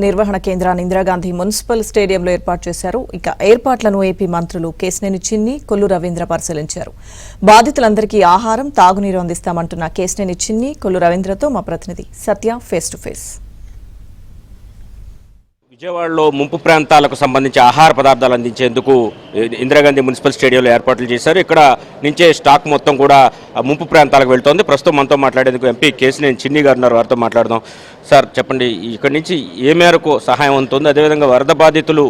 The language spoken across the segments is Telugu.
నిర్వహణ కేంద్రాన్ని ఇందిరాగాంధీ మున్సిపల్ స్టేడియంలో ఏర్పాటు చేశారు. ఇక ఏర్పాట్లను ఏపీ మంత్రులు కేశినేని చిన్ని, కొల్లు రవీంద్ర పరిశీలించారు. బాధితులందరికీ ఆహారం, తాగునీరు అందిస్తామంటున్న కేశినేని చిన్ని, కొల్లు రవీంద్రతో మా ప్రతినిధి సత్య ఫేస్ టు ఫేస్. విజయవాడలో ముంపు ప్రాంతాలకు సంబంధించి ఆహార పదార్థాలు అందించేందుకు ఇందిరాగాంధీ మున్సిపల్ స్టేడియంలో ఏర్పాట్లు చేశారు. ఇక్కడ నుంచే స్టాక్ మొత్తం కూడా ముంపు ప్రాంతాలకు వెళ్తోంది. ప్రస్తుతం మనతో మాట్లాడేందుకు ఎంపీ కేశినేని చిన్ని గారు ఉన్నారు. వారితో మాట్లాడదాం. సార్ చెప్పండి, ఇక్కడి నుంచి ఏ మేరకు సహాయం అందుతుంది, అదేవిధంగా వరద బాధితులు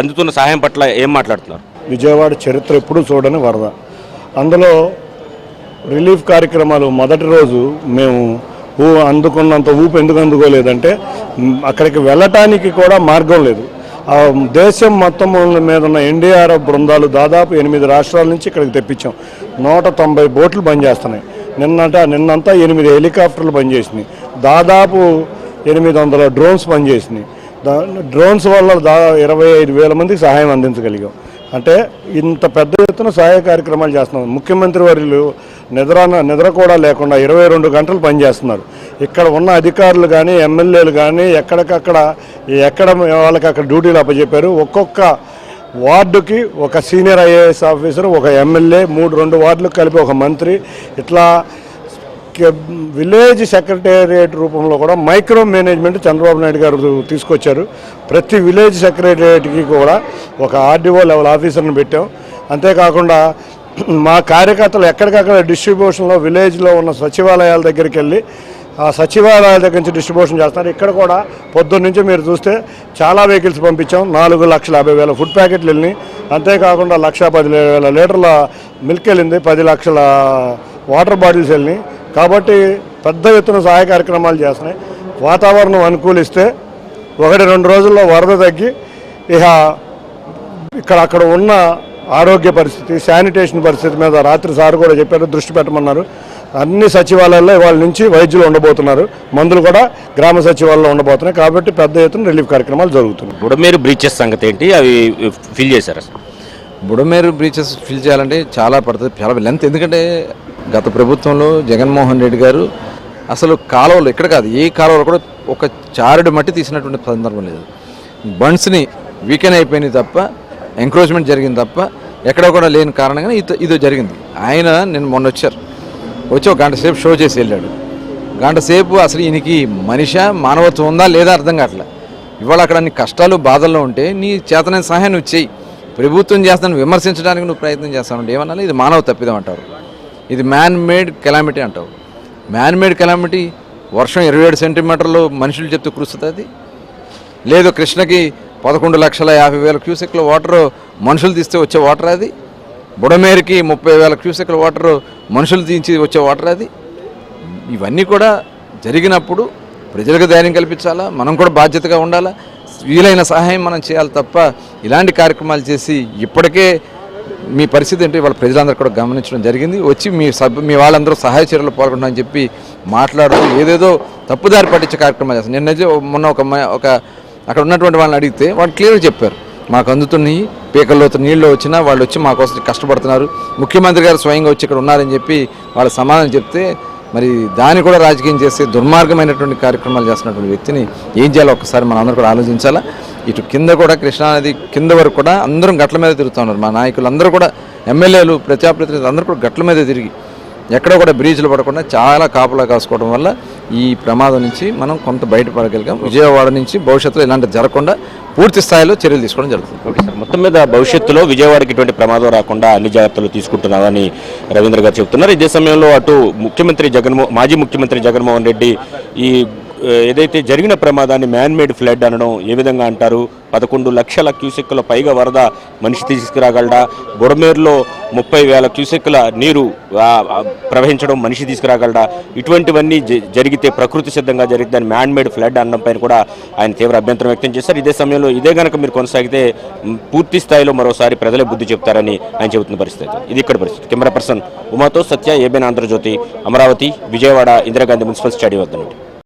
అందుతున్న సహాయం పట్ల ఏం మాట్లాడుతున్నారు? విజయవాడ చరిత్ర ఎప్పుడూ చూడని వరద, అందులో రిలీఫ్ కార్యక్రమాలు మొదటి రోజు మేము అందుకున్నంత ఊపు ఎందుకు అందుకోలేదంటే అక్కడికి వెళ్ళటానికి కూడా మార్గం లేదు. దేశం మొత్తం మీద ఉన్న ఎన్డీఆర్ఎఫ్ బృందాలు దాదాపు 8 రాష్ట్రాల నుంచి ఇక్కడికి తెప్పించాం. 190 బోట్లు పనిచేస్తున్నాయి. నిన్నంతా 8 హెలికాప్టర్లు పనిచేసినాయి. దాదాపు 800 డ్రోన్స్ పనిచేసినాయి. డ్రోన్స్ వల్ల 25,000 మందికి సహాయం అందించగలిగాం. అంటే ఇంత పెద్ద ఎత్తున సహాయ కార్యక్రమాలు చేస్తున్నాం. ముఖ్యమంత్రి వర్యులు నిద్ర కూడా లేకుండా 22 గంటలు పనిచేస్తున్నారు. ఇక్కడ ఉన్న అధికారులు కానీ ఎమ్మెల్యేలు కానీ ఎక్కడ వాళ్ళకి అక్కడ డ్యూటీలు అప్పచెప్పారు. ఒక్కొక్క వార్డుకి ఒక సీనియర్ ఐఏఎస్ ఆఫీసర్, ఒక ఎమ్మెల్యే, 2 వార్డులకు కలిపి ఒక మంత్రి, ఇట్లా విలేజ్ సెక్రటేరియట్ రూపంలో కూడా మైక్రో మేనేజ్మెంట్ చంద్రబాబు నాయుడు గారు తీసుకొచ్చారు. ప్రతి విలేజ్ సెక్రటేరియట్కి కూడా ఒక ఆర్డీఓ లెవెల్ ఆఫీసర్ని పెట్టాం. అంతేకాకుండా మా కార్యకర్తలు ఎక్కడికక్కడ డిస్ట్రిబ్యూషన్లో విలేజ్లో ఉన్న సచివాలయాల దగ్గరికి వెళ్ళి ఆ సచివాలయాల దగ్గర నుంచి డిస్ట్రిబ్యూషన్ చేస్తారు. ఇక్కడ కూడా పొద్దున్న నుంచి మీరు చూస్తే చాలా వెహికల్స్ పంపించాం. 4,50,000 ఫుడ్ ప్యాకెట్లు వెళ్ళినాయి. అంతేకాకుండా 1,10,000 లీటర్ల మిల్క్ వెళ్ళింది. 10 లక్షల వాటర్ బాటిల్స్ వెళ్ళినాయి. కాబట్టి పెద్ద ఎత్తున సహాయ కార్యక్రమాలు చేస్తున్నాయి. వాతావరణం అనుకూలిస్తే 1-2 రోజుల్లో వరద తగ్గి అక్కడ ఉన్న ఆరోగ్య పరిస్థితి, శానిటేషన్ పరిస్థితి మీద రాత్రి సార్ కూడా చెప్పారు, దృష్టి పెట్టమన్నారు. అన్ని సచివాలయాల్లో వాళ్ళ నుంచి వైద్యులు ఉండబోతున్నారు. మందులు కూడా గ్రామ సచివాలయంలో ఉండబోతున్నాయి. కాబట్టి పెద్ద ఎత్తున రిలీఫ్ కార్యక్రమాలు జరుగుతున్నాయి. బుడమేరు బ్రీచెస్ సంగతి ఏంటి? అవి ఫిల్ చేశారు? బుడమేరు బ్రీచెస్ ఫిల్ చేయాలంటే చాలా పడుతుంది, చాలా లెంత్. ఎందుకంటే గత ప్రభుత్వంలో జగన్మోహన్ రెడ్డి గారు అసలు కాలువలు ఎక్కడ కాదు, ఏ కాలువలో కూడా ఒక చారుడు మట్టి తీసినటువంటి సందర్భం లేదు. బండ్స్ని వీకెన్ అయిపోయినాయి తప్ప, ఎంక్రోచ్మెంట్ జరిగింది తప్ప ఎక్కడ కూడా లేని కారణంగా ఇది జరిగింది. ఆయన నిన్న మొన్న వచ్చి ఒక గంట సేపు షో చేసి వెళ్ళాడు. గంట సేపు అసలు ఈయనకి మానవత్వం ఉందా లేదా అర్థం కావట్లే. ఇవాళ అక్కడ నీ కష్టాలు బాధల్లో ఉంటే నీ చేతనైన సహాయం నువ్వు చెయ్యి. ప్రభుత్వం చేస్తాను విమర్శించడానికి నువ్వు ప్రయత్నం చేస్తానంటే ఏమన్నా ఇది మానవ తప్పిదం అంటారు, ఇది మ్యాన్ మేడ్ కెలామిటీ అంటావు. మ్యాన్ మేడ్ కెలామిటీ వర్షం 27 సెంటీమీటర్లు మనుషులు చెప్తూ కురుస్తుంది. లేదు కృష్ణకి 11,50,000 క్యూసెక్ల వాటర్ మనుషులు తీస్తే వచ్చే వాటర్ అది. బుడమేరుకి 30,000 క్యూసెక్ల వాటర్ మనుషులు తీసి వచ్చే వాటర్ అది. ఇవన్నీ కూడా జరిగినప్పుడు ప్రజలకు ధైర్యం కల్పించాలా, మనం కూడా బాధ్యతగా ఉండాలా, వీలైన సహాయం మనం చేయాలి తప్ప ఇలాంటి కార్యక్రమాలు చేసి ఇప్పటికే మీ పరిస్థితి ఏంటో ఇవాళ ప్రజలందరూ కూడా గమనించడం జరిగింది. వచ్చి మీ వాళ్ళందరూ సహాయ చర్యలు పాల్గొంటామని చెప్పి మాట్లాడుతూ ఏదేదో తప్పుదారి పట్టించే కార్యక్రమాలు చేస్తారు. మొన్న ఒక అక్కడ ఉన్నటువంటి వాళ్ళని అడిగితే వాళ్ళు క్లియర్గా చెప్పారు, మాకు అందుతున్నాయి, పీకల్లోతో నీళ్ళు వచ్చినా వాళ్ళు వచ్చి మా కోసం కష్టపడుతున్నారు, ముఖ్యమంత్రి గారు స్వయంగా వచ్చి ఇక్కడ ఉన్నారని చెప్పి వాళ్ళ సమాధానం చెప్తే, మరి దాన్ని కూడా రాజకీయం చేస్తే దుర్మార్గమైనటువంటి కార్యక్రమాలు చేస్తున్నటువంటి వ్యక్తిని ఏం చేయాలో ఒకసారి మనం అందరూ కూడా ఆలోచించాలా. ఇటు కింద కూడా కృష్ణానది కింద వరకు కూడా అందరం గట్ల మీద తిరుగుతూ ఉన్నారు. మా నాయకులు అందరూ కూడా, ఎమ్మెల్యేలు, ప్రజాప్రతినిధులు అందరూ కూడా గట్ల మీద తిరిగి ఎక్కడ కూడా బ్రీచ్లు పడకుండా చాలా కాపులా కాసుకోవడం వల్ల ఈ ప్రమాదం నుంచి మనం కొంత బయటపడగలిగాం. విజయవాడ నుంచి భవిష్యత్తులో ఇలాంటివి జరగకుండా పూర్తి స్థాయిలో చర్యలు తీసుకోవడం జరుగుతుంది. ఓకే సార్, మొత్తం మీద భవిష్యత్తులో విజయవాడకి ఇటువంటి ప్రమాదం రాకుండా అన్ని జాగ్రత్తలు తీసుకుంటున్నామని రవీంద్ర గారు చెబుతున్నారు. ఇదే సమయంలో అటు మాజీ ముఖ్యమంత్రి జగన్మోహన్ రెడ్డి ఈ ఏదైతే జరిగిన ప్రమాదాన్ని మ్యాన్ మేడ్ ఫ్లడ్ అనడం ఏ విధంగా అంటారు, 11 లక్షల క్యూసెక్కుల పైగా వరద మనిషి తీసుకురాగలడా, బుడమేరులో 30,000 క్యూసెక్కుల నీరు ప్రవహించడం మనిషి తీసుకురాగలడా, ఇటువంటివన్నీ జరిగితే ప్రకృతి సిద్ధంగా జరిగితే దాన్ని మ్యాన్ మేడ్ ఫ్లడ్ అనడం పైన కూడా ఆయన తీవ్ర అభ్యంతరం వ్యక్తం చేశారు. ఇదే సమయంలో ఇదే కనుక మీరు కొనసాగితే పూర్తి స్థాయిలో మరోసారి ప్రజలే బుద్ధి చెప్తారని ఆయన చెబుతున్న పరిస్థితి. ఇది ఇక్కడ పరిస్థితి. కెమెరా పర్సన్ ఉమాతో Satya, ABN Andhra Jyothi, Amaravati, Vijayawada Indira Gandhi municipal stadium వద్ద నుండి.